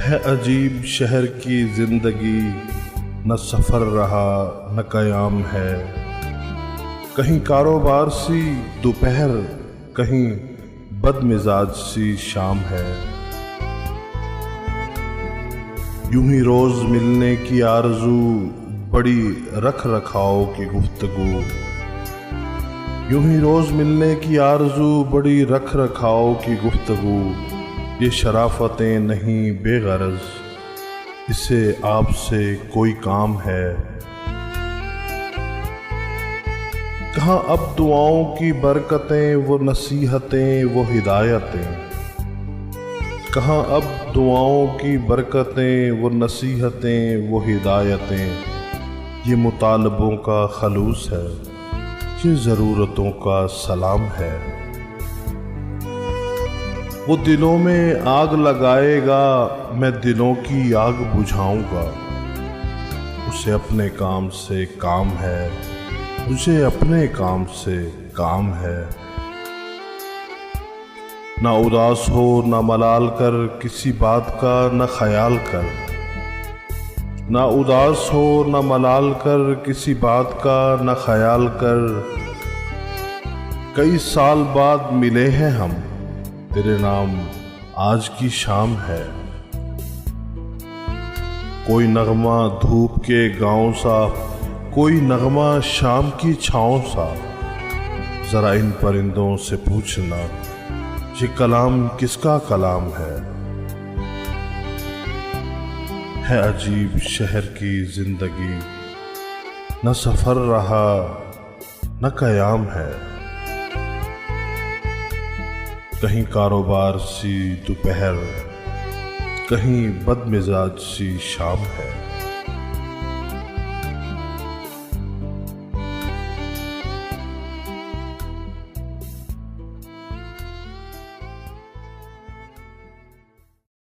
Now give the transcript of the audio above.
है अजीब शहर की जिंदगी, न सफ़र रहा न क़याम है। कहीं कारोबार सी दोपहर, कहीं बदमिजाज सी शाम है। यूं ही रोज़ मिलने की आरज़ू, बड़ी रख रखाव की गुफ्तगू। यूं ही रोज़ मिलने की आरज़ू, बड़ी रख रखाव की गुफ्तगू। ये शराफतें नहीं बेगरज, इसे आपसे कोई काम है। कहाँ अब दुआओं की बरकतें, वो नसीहतें, वो हिदायतें। कहाँ अब दुआओं की बरकतें, वो नसीहतें, वो हिदायतें। ये मुतालबों का खलूस है, ये ज़रूरतों का सलाम है। वो दिलों में आग लगाएगा, मैं दिलों की आग बुझाऊंगा। उसे अपने काम से काम है, मुझे अपने काम से काम है। ना उदास हो ना मलाल कर, किसी बात का न ख्याल कर। ना उदास हो ना मलाल कर, किसी बात का न ख्याल कर। कई साल बाद मिले हैं हम, तेरे नाम आज की शाम है। कोई नगमा धूप के गांव सा, कोई नगमा शाम की छाँव सा। जरा इन परिंदों से पूछना, ये कलाम किसका कलाम है। अजीब शहर की जिंदगी, न सफ़र रहा न क़याम है। कहीं कारोबार सी दोपहर, कहीं बदमिजाज सी शाम है।